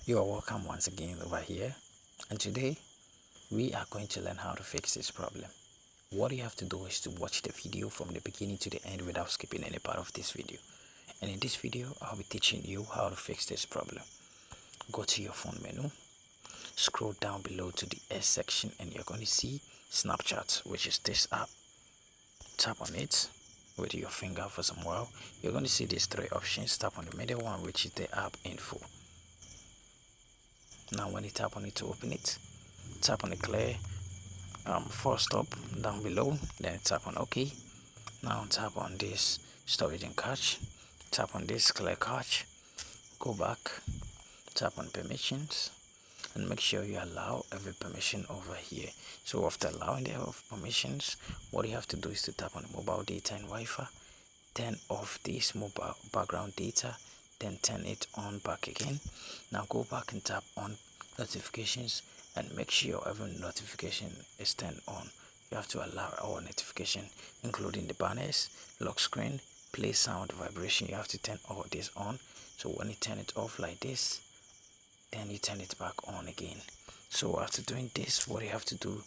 You are welcome once again over here, and today we are going to learn how to fix this problem. What you have to do is to watch the video from the beginning to the end without skipping any part of this video. And in this video, I'll be teaching you how to fix this problem. Go to your phone menu, scroll down below to the S section, and you're going to see Snapchat, which is this app. Tap on it with your finger for some while. You're going to see these three options. Tap on the middle one, which is the app info. Now when you tap on it to open it, tap on the clear force stop down below, then tap on OK. Now tap on this storage and cache, tap on this clear cache, go back, tap on permissions, and make sure you allow every permission over here. So after allowing the permissions, what you have to do is to tap on the mobile data and Wi-Fi, turn off this mobile background data, then turn it on back again. Now go back and tap on notifications and make sure every notification is turned on. You have to allow all notification, including the banners, lock screen, play sound, vibration. You have to turn all this on. So when you turn it off like this, then you turn it back on again. So after doing this, what you have to do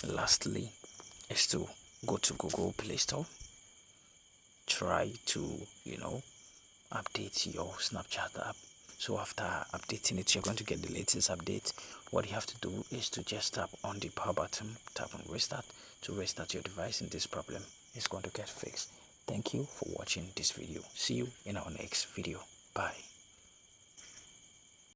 lastly is to go to Google Play Store, try to update your Snapchat app. So after updating it, you're going to get the latest update. What you have to do is to just tap on the power button, tap on restart to restart your device, and this problem is going to get fixed. Thank you for watching this video. See you in our next video. Bye.